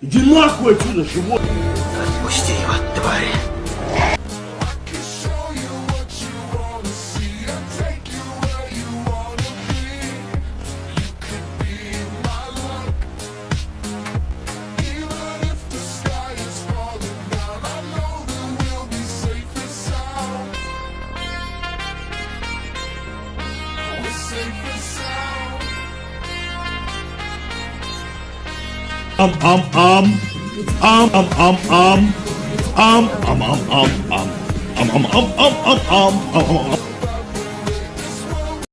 Иди нахуй отсюда, животное! Отпусти его, тварь. Ам.